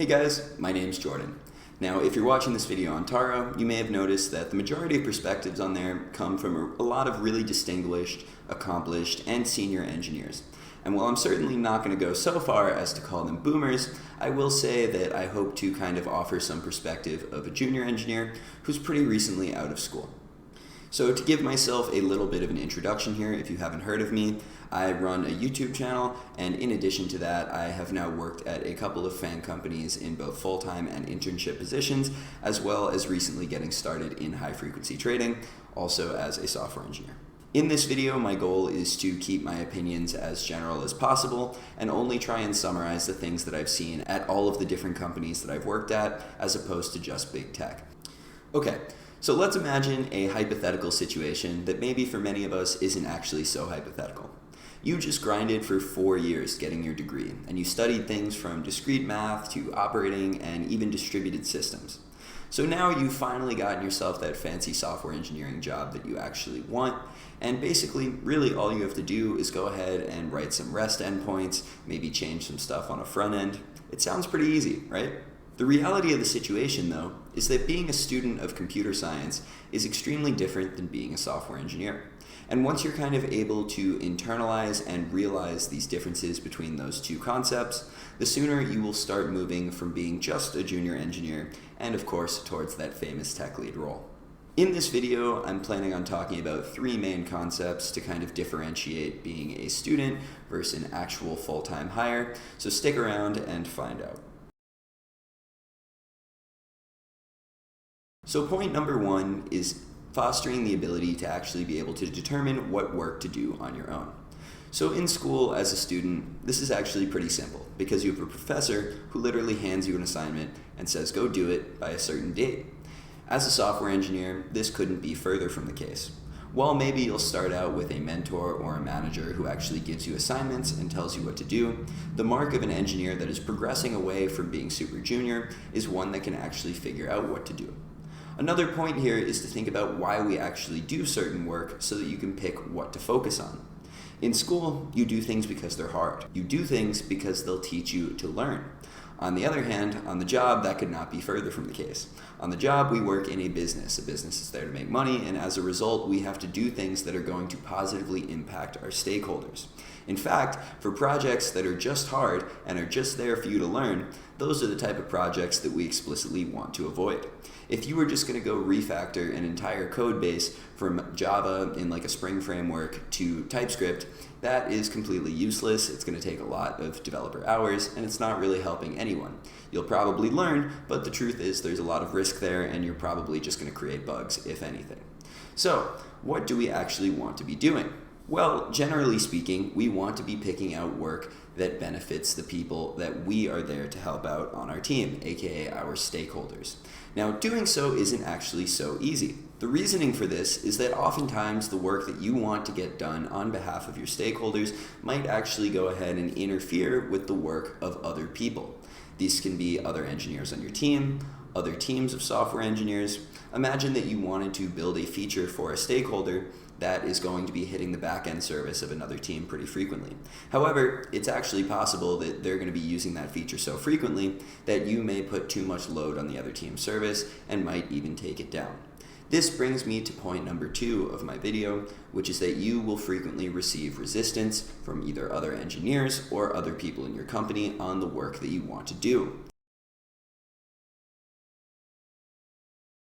Hey guys, my name's Jordan. Now, if you're watching this video on Taro, you may have noticed that the majority of perspectives on there come from a lot of really distinguished, accomplished, and senior engineers. And while I'm certainly not going to go so far as to call them boomers, I will say that I hope to kind of offer some perspective of a junior engineer who's pretty recently out of school. So to give myself a little bit of an introduction here, if you haven't heard of me, I run a YouTube channel, and in addition to that, I have now worked at a couple of fan companies in both full-time and internship positions, as well as recently getting started in high-frequency trading, also as a software engineer. In this video, my goal is to keep my opinions as general as possible and only try and summarize the things that I've seen at all of the different companies that I've worked at, as opposed to just big tech. Okay. So let's imagine a hypothetical situation that maybe for many of us isn't actually so hypothetical. You just grinded for 4 years getting your degree, and you studied things from discrete math to operating and even distributed systems. So now you've finally gotten yourself that fancy software engineering job that you actually want, and basically really all you have to do is go ahead and write some REST endpoints, maybe change some stuff on a front end. It sounds pretty easy, right? The reality of the situation, though, is that being a student of computer science is extremely different than being a software engineer. And once you're kind of able to internalize and realize these differences between those two concepts, the sooner you will start moving from being just a junior engineer and, of course, towards that famous tech lead role. In this video, I'm planning on talking about 3 main concepts to kind of differentiate being a student versus an actual full-time hire, so stick around and find out. So point number 1 is fostering the ability to actually be able to determine what work to do on your own. So in school as a student, this is actually pretty simple because you have a professor who literally hands you an assignment and says go do it by a certain date. As a software engineer, this couldn't be further from the case. While maybe you'll start out with a mentor or a manager who actually gives you assignments and tells you what to do, the mark of an engineer that is progressing away from being super junior is one that can actually figure out what to do. Another point here is to think about why we actually do certain work so that you can pick what to focus on. In school, you do things because they're hard. You do things because they'll teach you to learn. On the other hand, on the job, that could not be further from the case. On the job, we work in a business. A business is there to make money, and as a result, we have to do things that are going to positively impact our stakeholders. In fact, for projects that are just hard and are just there for you to learn, those are the type of projects that we explicitly want to avoid. If you were just going to go refactor an entire code base from Java in like a Spring framework to TypeScript, that is completely useless. It's going to take a lot of developer hours, and it's not really helping anyone. You'll probably learn, but the truth is there's a lot of risk there, and you're probably just going to create bugs, if anything. So, what do we actually want to be doing? Well, generally speaking, we want to be picking out work that benefits the people that we are there to help out on our team, aka our stakeholders. Now, doing so isn't actually so easy. The reasoning for this is that oftentimes the work that you want to get done on behalf of your stakeholders might actually go ahead and interfere with the work of other people. These can be other engineers on your team, other teams of software engineers. Imagine that you wanted to build a feature for a stakeholder that is going to be hitting the back-end service of another team pretty frequently. However, it's actually possible that they're going to be using that feature so frequently that you may put too much load on the other team's service and might even take it down. This brings me to point number 2 of my video, which is that you will frequently receive resistance from either other engineers or other people in your company on the work that you want to do.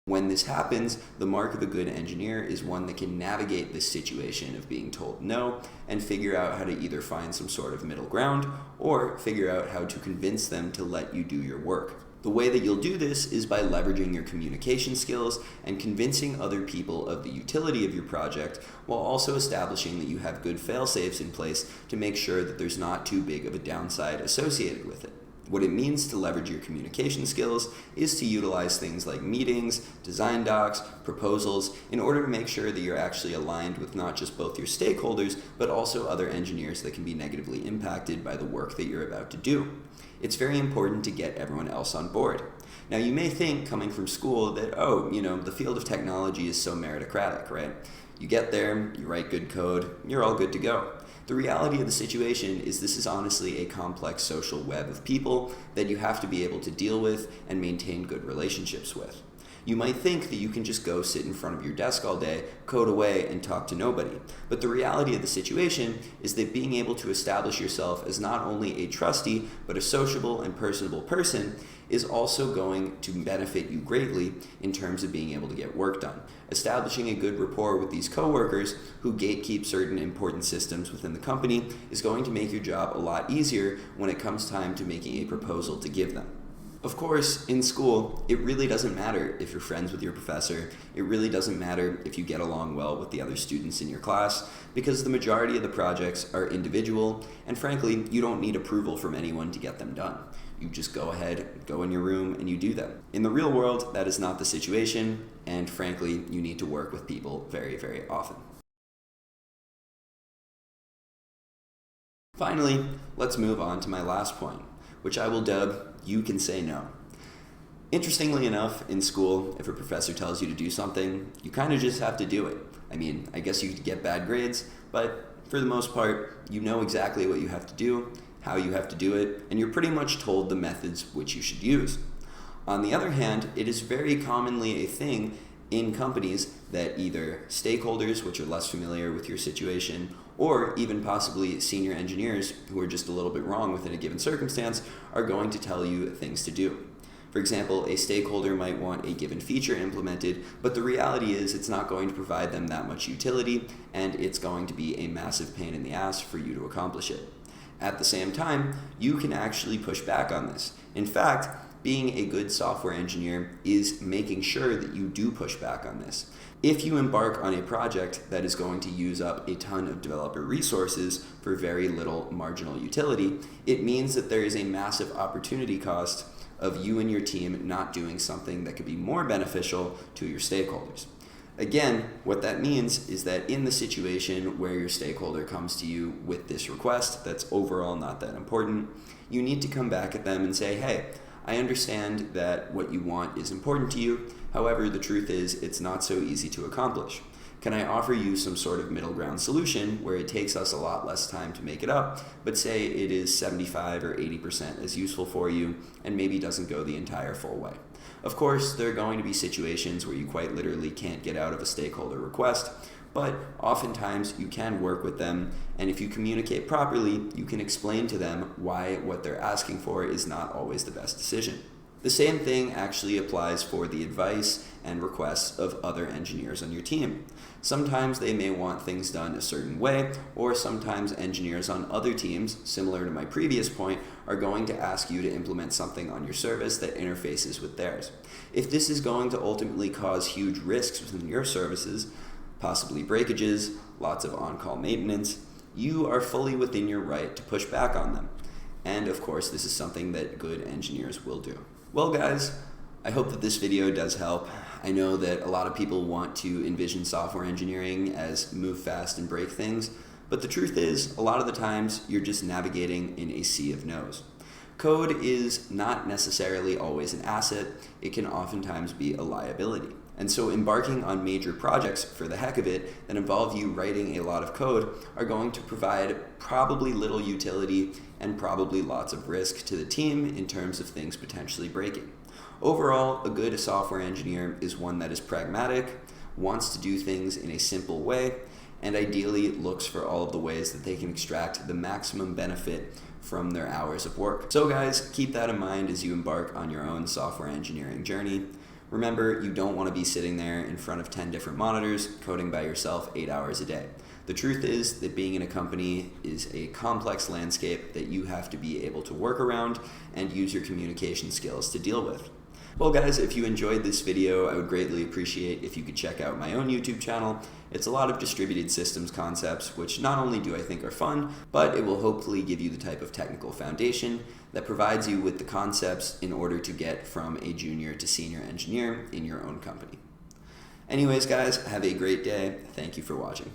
When this happens, the mark of a good engineer is one that can navigate this situation of being told no and figure out how to either find some sort of middle ground or figure out how to convince them to let you do your work. The way that you'll do this is by leveraging your communication skills and convincing other people of the utility of your project while also establishing that you have good fail-safes in place to make sure that there's not too big of a downside associated with it. What it means to leverage your communication skills is to utilize things like meetings, design docs, proposals, in order to make sure that you're actually aligned with not just both your stakeholders, but also other engineers that can be negatively impacted by the work that you're about to do. It's very important to get everyone else on board. Now you may think, coming from school, that, the field of technology is so meritocratic, right? You get there, you write good code, you're all good to go. The reality of the situation is this is honestly a complex social web of people that you have to be able to deal with and maintain good relationships with. You might think that you can just go sit in front of your desk all day, code away, and talk to nobody. But the reality of the situation is that being able to establish yourself as not only a trusty, but a sociable and personable person is also going to benefit you greatly in terms of being able to get work done. Establishing a good rapport with these coworkers who gatekeep certain important systems within the company is going to make your job a lot easier when it comes time to making a proposal to give them. Of course, in school, it really doesn't matter if you're friends with your professor. It really doesn't matter if you get along well with the other students in your class, because the majority of the projects are individual, and frankly, you don't need approval from anyone to get them done. You just go ahead, go in your room, and you do them. In the real world, that is not the situation, and frankly, you need to work with people very, very often. Finally, let's move on to my last point, which I will dub, "You can say no." Interestingly enough, in school, if a professor tells you to do something, you kind of just have to do it. I mean, I guess you could get bad grades, but for the most part, you know exactly what you have to do, how you have to do it, and you're pretty much told the methods which you should use. On the other hand, it is very commonly a thing in companies that either stakeholders, which are less familiar with your situation, or even possibly senior engineers who are just a little bit wrong within a given circumstance, are going to tell you things to do. For example, a stakeholder might want a given feature implemented, but the reality is it's not going to provide them that much utility, and it's going to be a massive pain in the ass for you to accomplish it. At the same time, you can actually push back on this. In fact, being a good software engineer is making sure that you do push back on this. If you embark on a project that is going to use up a ton of developer resources for very little marginal utility, it means that there is a massive opportunity cost of you and your team not doing something that could be more beneficial to your stakeholders. Again, what that means is that in the situation where your stakeholder comes to you with this request that's overall not that important, you need to come back at them and say, "Hey, I understand that what you want is important to you. However, the truth is it's not so easy to accomplish. Can I offer you some sort of middle ground solution where it takes us a lot less time to make it up, but say it is 75 or 80% as useful for you and maybe doesn't go the entire full way?" Of course, there are going to be situations where you quite literally can't get out of a stakeholder request, but oftentimes you can work with them, and if you communicate properly, you can explain to them why what they're asking for is not always the best decision. The same thing actually applies for the advice and requests of other engineers on your team. Sometimes they may want things done a certain way, or sometimes engineers on other teams, similar to my previous point, are going to ask you to implement something on your service that interfaces with theirs. If this is going to ultimately cause huge risks within your services, possibly breakages, lots of on-call maintenance, you are fully within your right to push back on them. And of course, this is something that good engineers will do. Well guys, I hope that this video does help. I know that a lot of people want to envision software engineering as move fast and break things, but the truth is, a lot of the times, you're just navigating in a sea of no's. Code is not necessarily always an asset. It can oftentimes be a liability. And so embarking on major projects for the heck of it that involve you writing a lot of code are going to provide probably little utility and probably lots of risk to the team in terms of things potentially breaking. Overall, a good software engineer is one that is pragmatic, wants to do things in a simple way, and ideally looks for all of the ways that they can extract the maximum benefit from their hours of work. So guys, keep that in mind as you embark on your own software engineering journey. Remember, you don't want to be sitting there in front of 10 different monitors coding by yourself 8 hours a day. The truth is that being in a company is a complex landscape that you have to be able to work around and use your communication skills to deal with. Well guys, if you enjoyed this video, I would greatly appreciate if you could check out my own YouTube channel. It's a lot of distributed systems concepts, which not only do I think are fun, but it will hopefully give you the type of technical foundation that provides you with the concepts in order to get from a junior to senior engineer in your own company. Anyways guys, have a great day. Thank you for watching.